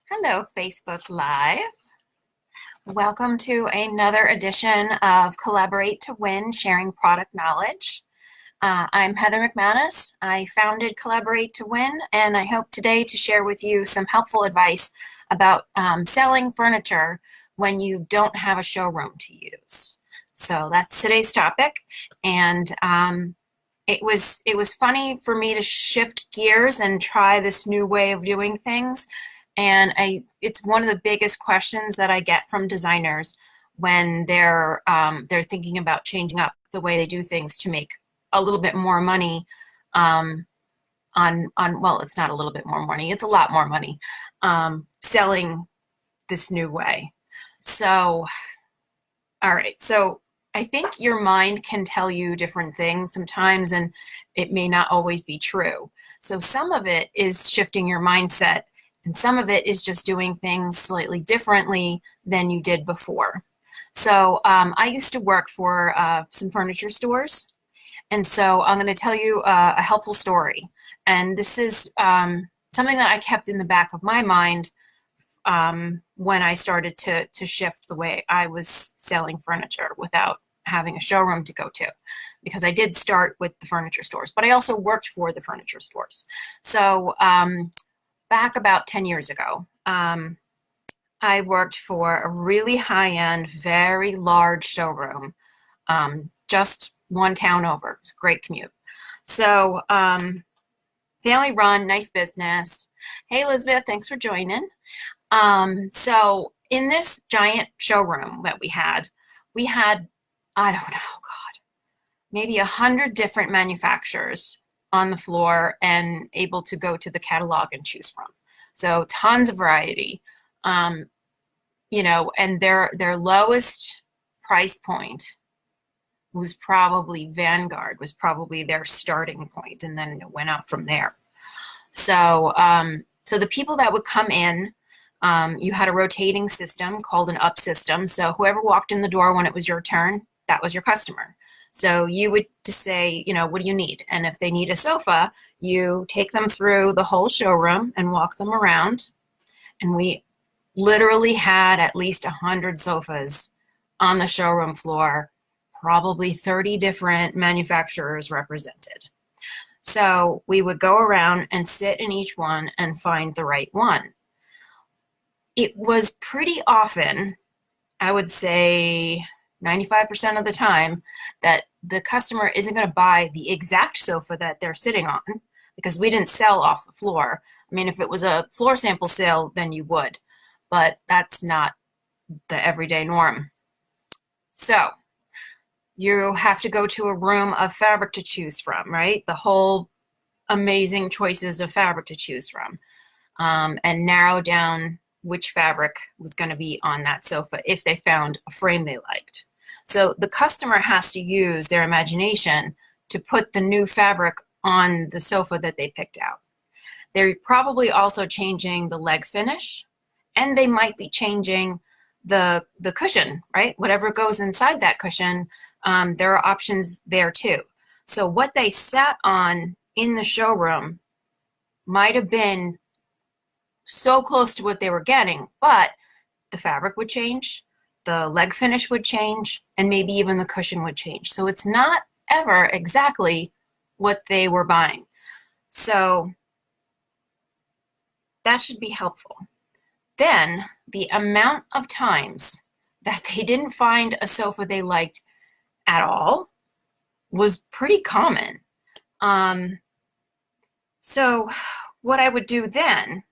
Hello, Facebook Live. Welcome to another edition of Collaborate to Win, sharing product knowledge. I'm Heather McManus. I founded Collaborate to Win, and I hope today to share with you some helpful advice about selling furniture when you don't have a showroom to use. So that's today's topic, and it was funny for me to shift gears and try this new way of doing things. And it's one of the biggest questions that I get from designers when they're thinking about changing up the way they do things to make a little bit more money well, it's not a little bit more money, it's a lot more money selling this new way. So, all right, so I think your mind can tell you different things sometimes, and it may not always be true. So some of it is shifting your mindset, and some of it is just doing things slightly differently than you did before. So I used to work for some furniture stores, and so I'm going to tell you a helpful story. And this is something that I kept in the back of my mind when I started to shift the way I was selling furniture without having a showroom to go to, because I did start with the furniture stores, but I also worked for the furniture stores. So back about 10 years ago, I worked for a really high-end, very large showroom, just one town over. It was a great commute. So family-run, nice business. Hey, Elizabeth, thanks for joining. So in this giant showroom that we had, I don't know, God, maybe 100 different manufacturers on the floor and able to go to the catalog and choose from. So tons of variety, and their lowest price point was probably Vanguard, was probably their starting point, and then it went up from there. So so the people that would come in, you had a rotating system called an up system. So whoever walked in the door when it was your turn, that was your customer. So you would just say, what do you need? And if they need a sofa, you take them through the whole showroom and walk them around. And we literally had at least 100 sofas on the showroom floor, probably 30 different manufacturers represented. So we would go around and sit in each one and find the right one. It was pretty often, I would say 95% of the time, that the customer isn't going to buy the exact sofa that they're sitting on, because we didn't sell off the floor. I mean, if it was a floor sample sale, then you would, but that's not the everyday norm. So you have to go to a room of fabric to choose from, right? The whole amazing choices of fabric to choose from, and narrow down which fabric was going to be on that sofa if they found a frame they liked. So the customer has to use their imagination to put the new fabric on the sofa that they picked out. They're probably also changing the leg finish, and they might be changing the cushion, right? Whatever goes inside that cushion, there are options there too. So what they sat on in the showroom might have been so close to what they were getting, but the fabric would change, the leg finish would change, and maybe even the cushion would change. So it's not ever exactly what they were buying. So that should be helpful. Then the amount of times that they didn't find a sofa they liked at all was pretty common. So what I would do then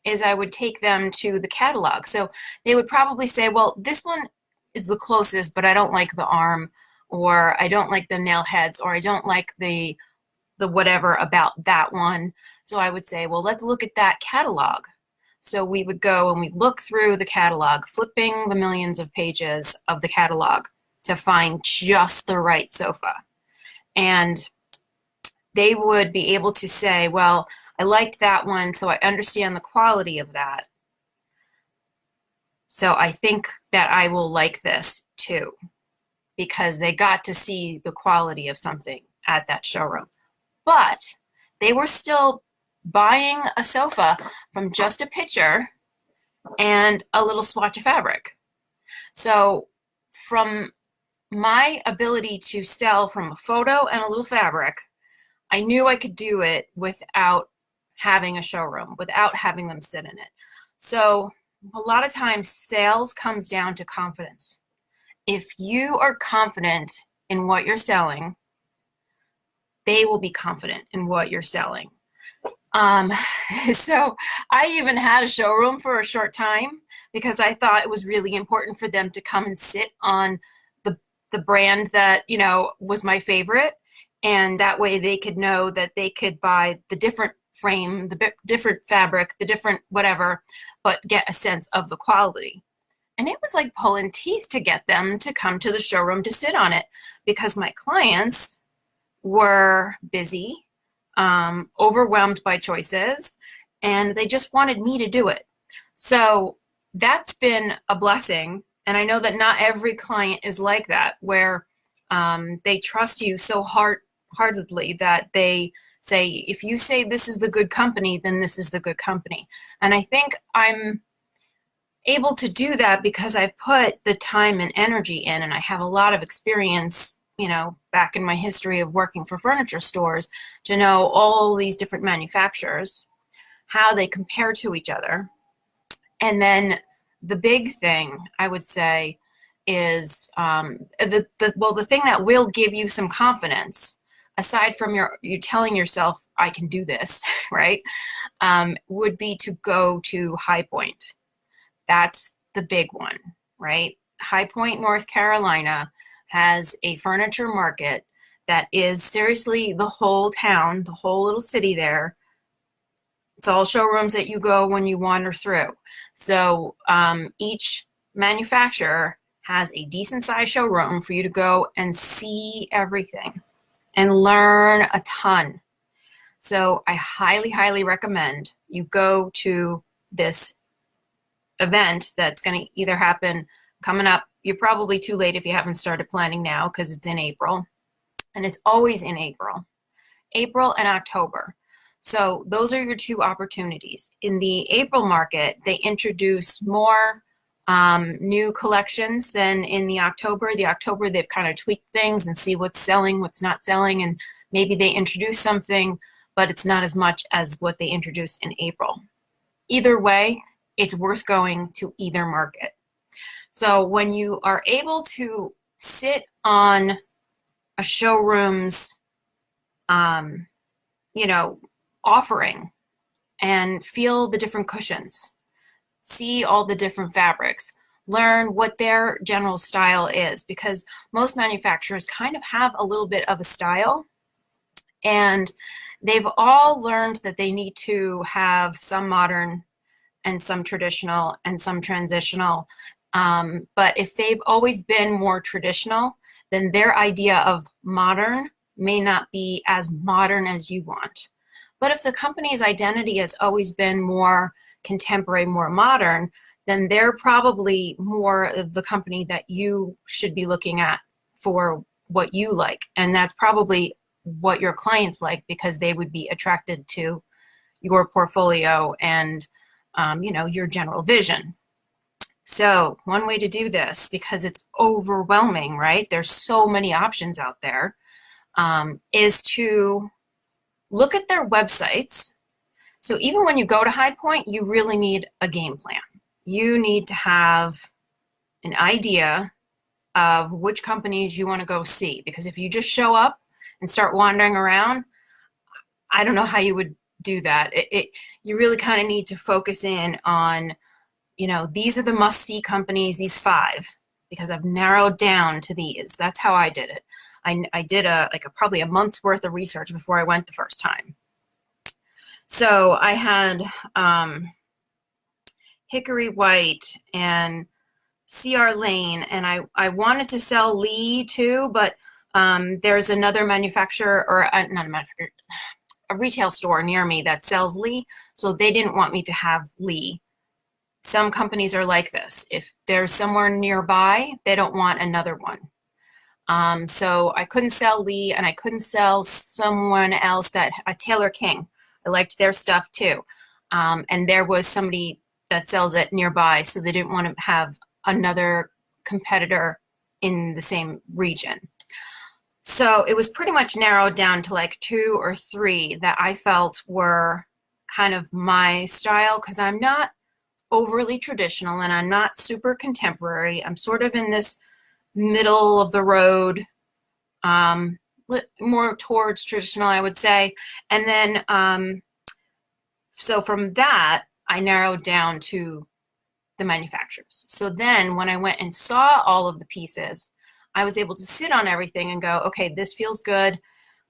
is I would take them to the catalog. So they would probably say, well, this one is the closest, but I don't like the arm, or I don't like the nail heads, or I don't like the whatever about that one. So I would say, well, let's look at that catalog. So we would go and we'd look through the catalog, flipping the millions of pages of the catalog to find just the right sofa. And they would be able to say, well, I liked that one, so I understand the quality of that. So I think that I will like this too, because they got to see the quality of something at that showroom. But they were still buying a sofa from just a picture and a little swatch of fabric. So from my ability to sell from a photo and a little fabric, I knew I could do it without having a showroom, without having them sit in it. So a lot of times sales comes down to confidence. If you are confident in what you're selling, they will be confident in what you're selling. Um, so I even had a showroom for a short time because I thought it was really important for them to come and sit on the brand that, you know, was my favorite. And that way they could know that they could buy the different frame, the different fabric, the different whatever, but get a sense of the quality. And it was like pulling teeth to get them to come to the showroom to sit on it because my clients were busy, overwhelmed by choices, and they just wanted me to do it. So that's been a blessing. And I know that not every client is like that, where they trust you so heartedly that they say, if you say this is the good company, then this is the good company. And I think I'm able to do that because I've put the time and energy in, and I have a lot of experience, you know, back in my history of working for furniture stores, to know all these different manufacturers, how they compare to each other. And then the big thing I would say is the thing that will give you some confidence, aside from you telling yourself I can do this, right, would be to go to High Point. That's the big one, right? High Point, North Carolina has a furniture market that is seriously the whole town, the whole little city there. It's all showrooms that you go when you wander through. So each manufacturer has a decent sized showroom for you to go and see everything and learn a ton. So I highly, highly recommend you go to this event that's going to either happen coming up. You're probably too late if you haven't started planning now because it's in April. And it's always in April and October. So those are your two opportunities. In the April market, they introduce more new collections than in the October. The October, they've kind of tweaked things and see what's selling, what's not selling, and maybe they introduce something, but it's not as much as what they introduced in April. Either way, it's worth going to either market. So when you are able to sit on a showroom's, offering and feel the different cushions, see all the different fabrics, learn what their general style is, because most manufacturers kind of have a little bit of a style, and they've all learned that they need to have some modern and some traditional and some transitional. But if they've always been more traditional, then their idea of modern may not be as modern as you want. But if the company's identity has always been more contemporary, more modern, then they're probably more of the company that you should be looking at for what you like. And that's probably what your clients like, because they would be attracted to your portfolio and your general vision. So one way to do this, because it's overwhelming, right? There's so many options out there, is to look at their websites. So even when you go to High Point, you really need a game plan. You need to have an idea of which companies you want to go see, because if you just show up and start wandering around, I don't know how you would do that. You really kind of need to focus in on, these are the must-see companies, these 5, because I've narrowed down to these. That's how I did it. I did probably a month's worth of research before I went the first time. So I had Hickory White and CR Lane, and I wanted to sell Lee too, but there's another manufacturer, or not a manufacturer, a retail store near me that sells Lee, so they didn't want me to have Lee. Some companies are like this. If there's somewhere nearby, they don't want another one. So I couldn't sell Lee, and I couldn't sell someone else, that Taylor King. I liked their stuff too. And there was somebody that sells it nearby, so they didn't want to have another competitor in the same region. So it was pretty much narrowed down to like 2 or 3 that I felt were kind of my style, because I'm not overly traditional and I'm not super contemporary. I'm sort of in this middle of the road, more towards traditional, I would say. And then, so from that, I narrowed down to the manufacturers. So then when I went and saw all of the pieces, I was able to sit on everything and go, okay, this feels good.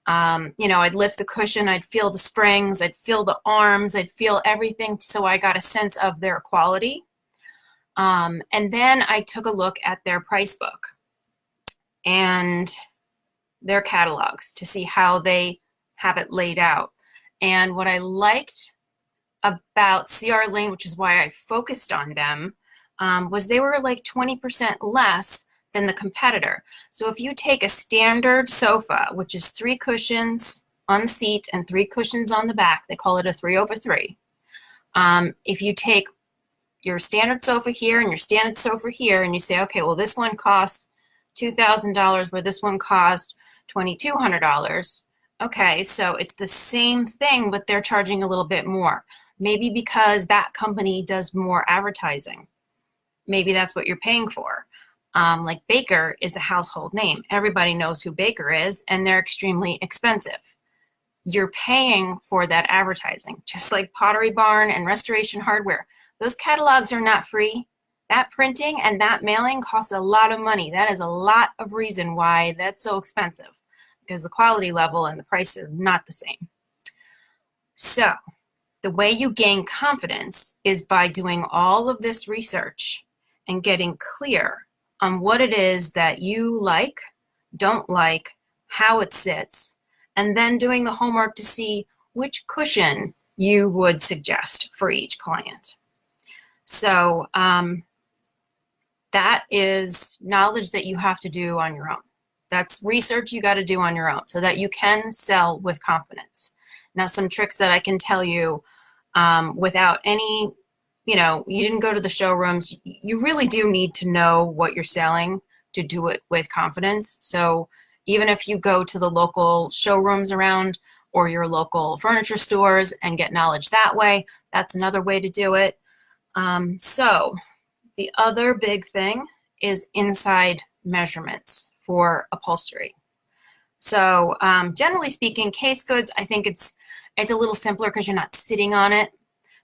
I'd lift the cushion, I'd feel the springs, I'd feel the arms, I'd feel everything. So I got a sense of their quality. And then I took a look at their price book and their catalogs to see how they have it laid out. And what I liked about CR Lane, which is why I focused on them, was they were like 20% less than the competitor. So if you take a standard sofa, which is 3 cushions on the seat and 3 cushions on the back, they call it a 3/3. If you take your standard sofa here and your standard sofa here, and you say, okay, well, this one costs $2,000, where this one costs $2,200. Okay, so it's the same thing, but they're charging a little bit more. Maybe because that company does more advertising. Maybe that's what you're paying for. Like Baker is a household name. Everybody knows who Baker is, and they're extremely expensive. You're paying for that advertising, just like Pottery Barn and Restoration Hardware. Those catalogs are not free. That printing and that mailing costs a lot of money. That is a lot of reason why that's so expensive, because the quality level and the price are not the same. So the way you gain confidence is by doing all of this research and getting clear on what it is that you like, don't like, how it sits, and then doing the homework to see which cushion you would suggest for each client. So that is knowledge that you have to do on your own. That's research you got to do on your own so that you can sell with confidence. Now, some tricks that I can tell you without any, you didn't go to the showrooms. You really do need to know what you're selling to do it with confidence. So even if you go to the local showrooms around or your local furniture stores and get knowledge that way, that's another way to do it. So the other big thing is inside measurements for upholstery. So generally speaking, case goods, I think it's a little simpler because you're not sitting on it.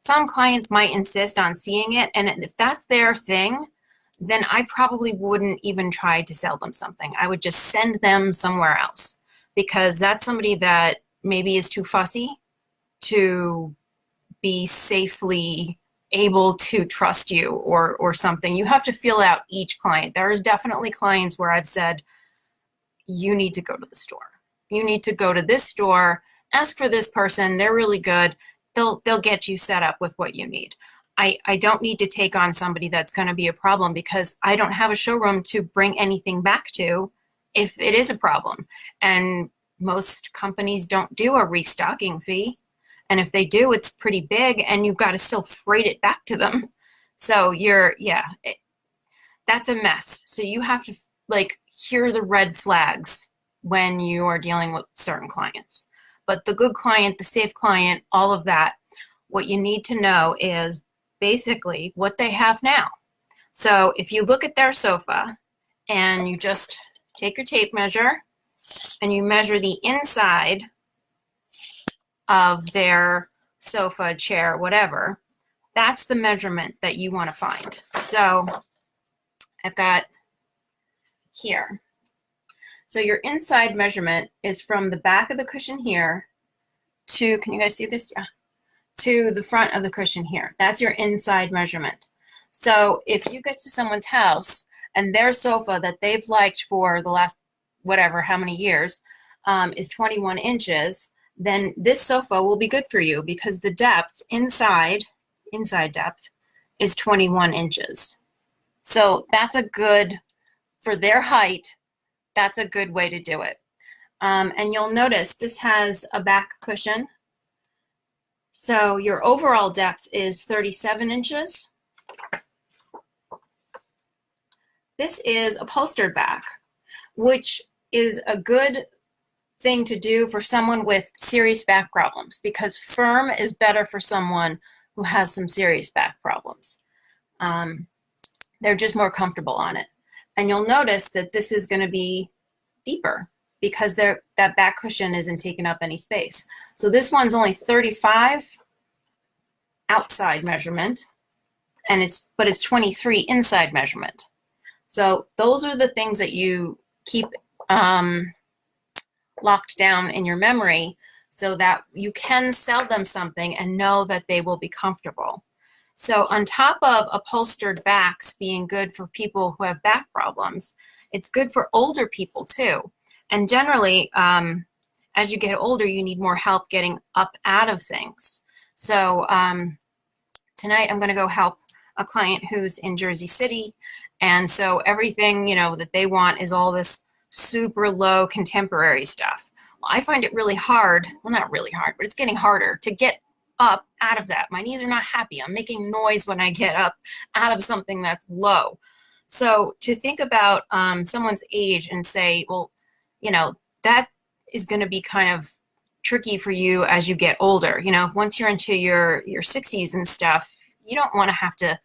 Some clients might insist on seeing it, and if that's their thing, then I probably wouldn't even try to sell them something. I would just send them somewhere else, because that's somebody that maybe is too fussy to be safely able to trust you or something. You have to feel out each client. There is definitely clients where I've said, you need to go to the store. You need to go to this store, ask for this person. They're really good. They'll get you set up with what you need. I don't need to take on somebody that's going to be a problem, because I don't have a showroom to bring anything back to if it is a problem. And most companies don't do a restocking fee. And if they do, it's pretty big, and you've got to still freight it back to them. So that's a mess. So you have to hear the red flags when you are dealing with certain clients. But the good client, the safe client, all of that, what you need to know is basically what they have now. So if you look at their sofa and you just take your tape measure and you measure the inside of their sofa, chair, whatever, that's the measurement that you want to find. So I've got here. So your inside measurement is from the back of the cushion here to, can you guys see this? Yeah. To the front of the cushion here. That's your inside measurement. So if you get to someone's house and their sofa that they've liked for the last whatever, how many years, is 21 inches, then this sofa will be good for you, because the depth inside depth is 21 inches. So that's a good, for their height, that's a good way to do it. And you'll notice this has a back cushion. So your overall depth is 37 inches. This is upholstered back, which is a good thing to do for someone with serious back problems, because firm is better for someone who has some serious back problems. They're just more comfortable on it. And you'll notice that this is going to be deeper because that back cushion isn't taking up any space. So this one's only 35 outside measurement, and it's 23 inside measurement. So those are the things that you keep locked down in your memory so that you can sell them something and know that they will be comfortable. So on top of upholstered backs being good for people who have back problems, it's good for older people too. And generally, as you get older, you need more help getting up out of things. So tonight I'm going to go help a client who's in Jersey City. And so everything, that they want is all this super low contemporary stuff. Well, I find it really hard. Well, not really hard, but it's getting harder to get up out of that. My knees are not happy. I'm making noise when I get up out of something that's low. So to think about someone's age and say, well, that is going to be kind of tricky for you as you get older. Once you're into your 60s and stuff, you don't want to have to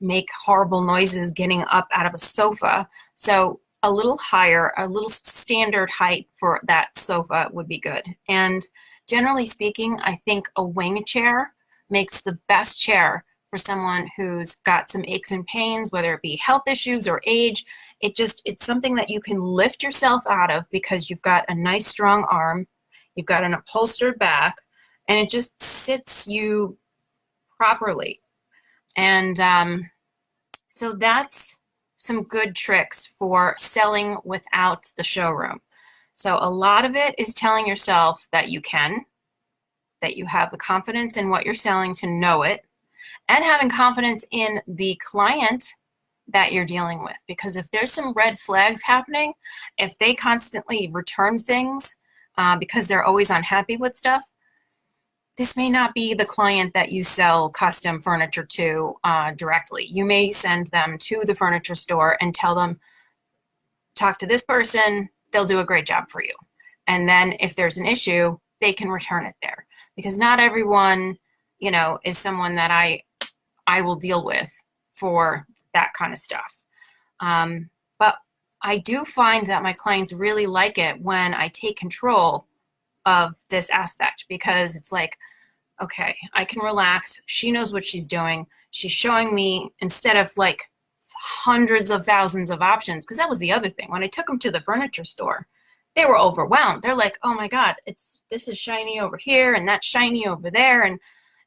make horrible noises getting up out of a sofa. So a little higher, a little standard height for that sofa would be good. And generally speaking, I think a wing chair makes the best chair for someone who's got some aches and pains, whether it be health issues or age. It's something that you can lift yourself out of because you've got a nice strong arm, you've got an upholstered back, and it just sits you properly. And so that's some good tricks for selling without the showroom. So a lot of it is telling yourself that you can, that you have the confidence in what you're selling to know it, and having confidence in the client that you're dealing with. Because if there's some red flags happening, if they constantly return things because they're always unhappy with stuff, this may not be the client that you sell custom furniture to directly. You may send them to the furniture store and tell them, talk to this person, they'll do a great job for you. And then if there's an issue, they can return it there. Because not everyone, is someone that I will deal with for that kind of stuff. But I do find that my clients really like it when I take control of this aspect, because it's like, okay, I can relax. She knows what she's doing. She's showing me, instead of like hundreds of thousands of options, because that was the other thing. When I took them to the furniture store, they were overwhelmed. They're like, oh my God, this is shiny over here and that's shiny over there. And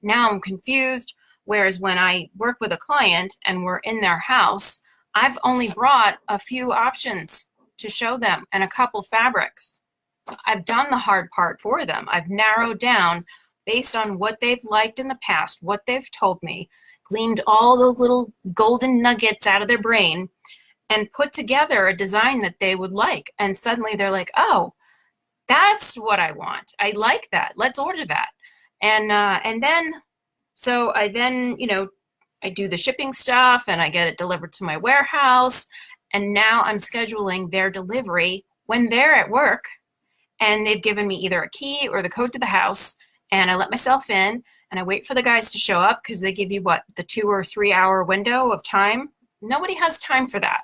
now I'm confused. Whereas when I work with a client and we're in their house, I've only brought a few options to show them and a couple fabrics. So I've done the hard part for them. I've narrowed down based on what they've liked in the past, what they've told me, gleaned all those little golden nuggets out of their brain, and put together a design that they would like. And suddenly they're like, oh, that's what I want. I like that. Let's order that. And then, so I then, I do the shipping stuff and I get it delivered to my warehouse. And now I'm scheduling their delivery when they're at work. And they've given me either a key or the code to the house, and I let myself in and I wait for the guys to show up, because they give you the 2 or 3 hour window of time. Nobody has time for that.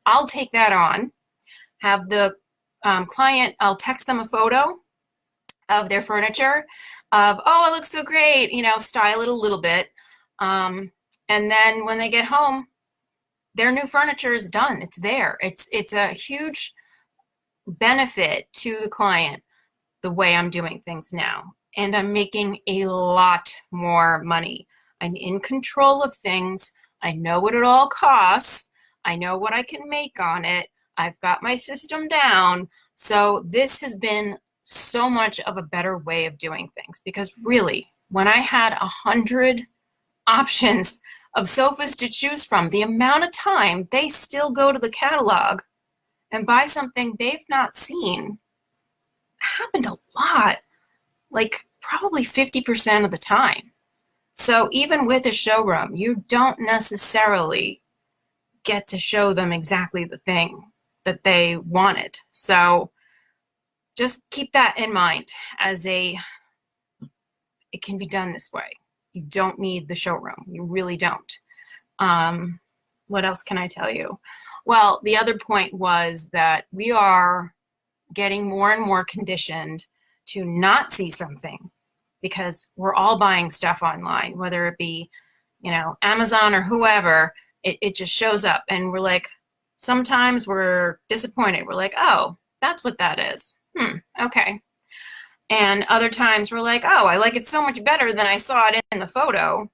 I'll take that on, have the client, I'll text them a photo of their furniture of, oh, it looks so great, style it a little bit. And then when they get home, their new furniture is done. It's there. It's a huge benefit to the client the way I'm doing things now. And I'm making a lot more money. I'm in control of things. I know what it all costs. I know what I can make on it. I've got my system down. So this has been so much of a better way of doing things, because really, when I had 100 options of sofas to choose from, the amount of time they still go to the catalog and buy something they've not seen happened a lot. Like probably 50% of the time. So even with a showroom, you don't necessarily get to show them exactly the thing that they wanted. So just keep that in mind it can be done this way. You don't need the showroom. You really don't. What else can I tell you? Well, the other point was that we are getting more and more conditioned to not see something because we're all buying stuff online, whether it be, Amazon or whoever, it just shows up and we're like, sometimes we're disappointed. We're like, oh, that's what that is. Okay. And other times we're like, oh, I like it so much better than I saw it in the photo.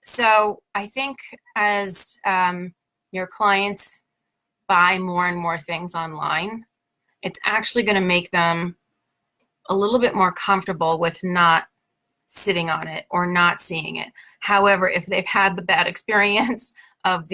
So I think as your clients buy more and more things online, it's actually going to make them a little bit more comfortable with not sitting on it or not seeing it. However, if they've had the bad experience of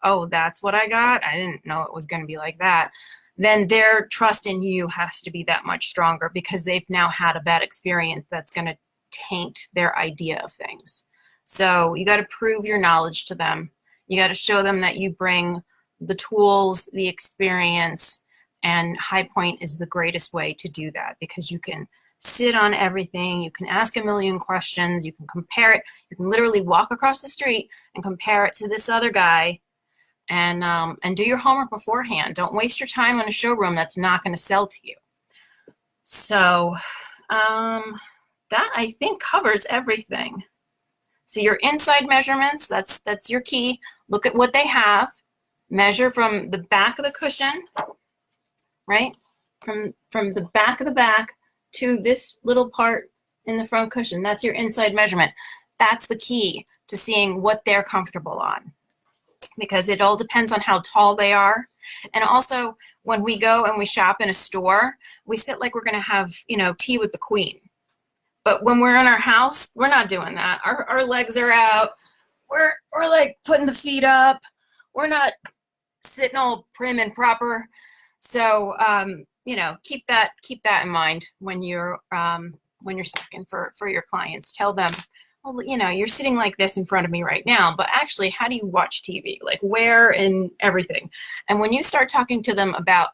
oh, that's what I got, I didn't know it was going to be like that, then their trust in you has to be that much stronger because they've now had a bad experience that's going to taint their idea of things. So you got to prove your knowledge to them. You got to show them that you bring the tools, the experience, and High Point is the greatest way to do that because you can sit on everything. You can ask a million questions. You can compare it. You can literally walk across the street and compare it to this other guy and do your homework beforehand. Don't waste your time on a showroom that's not going to sell to you. So that I think covers everything. So your inside measurements, that's your key. Look at what they have. Measure from the back of the cushion, right? From the back of the back to this little part in the front cushion. That's your inside measurement. That's the key to seeing what they're comfortable on because it all depends on how tall they are. And also when we go and we shop in a store, we sit like we're going to have, tea with the queen. But when we're in our house, we're not doing that. Our legs are out. We're like putting the feet up. We're not sitting all prim and proper. So keep that in mind when you're speaking for your clients. Tell them, well, you're sitting like this in front of me right now, but actually, how do you watch TV? Like where and everything. And when you start talking to them about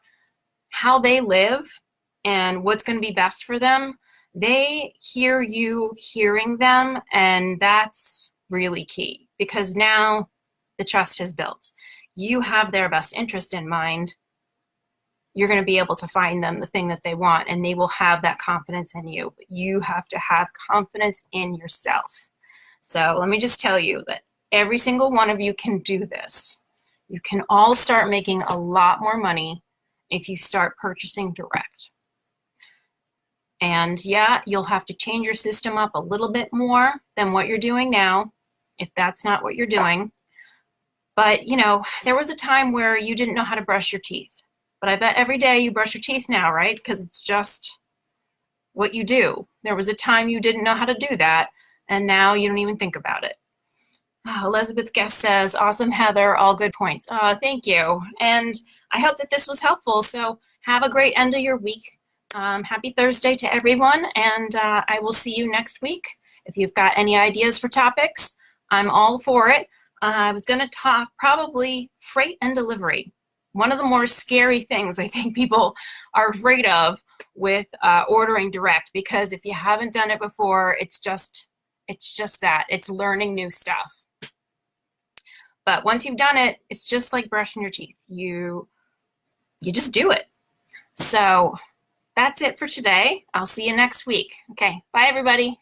how they live and what's going to be best for them, they hear you hearing them, and that's really key because now the trust is built. You have their best interest in mind. You're going to be able to find them the thing that they want, and they will have that confidence in you. But you have to have confidence in yourself. So let me just tell you that every single one of you can do this. You can all start making a lot more money if you start purchasing direct. And yeah, you'll have to change your system up a little bit more than what you're doing now, if that's not what you're doing. But, there was a time where you didn't know how to brush your teeth. But I bet every day you brush your teeth now, right? Because it's just what you do. There was a time you didn't know how to do that, and now you don't even think about it. Elizabeth Guest says, awesome, Heather, all good points. Thank you. And I hope that this was helpful. So have a great end of your week. Happy Thursday to everyone, and I will see you next week. If you've got any ideas for topics, I'm all for it. I was going to talk probably freight and delivery. One of the more scary things I think people are afraid of with ordering direct, because if you haven't done it before, it's just that. It's learning new stuff. But once you've done it, it's just like brushing your teeth. You just do it. So that's it for today. I'll see you next week. Okay, bye everybody.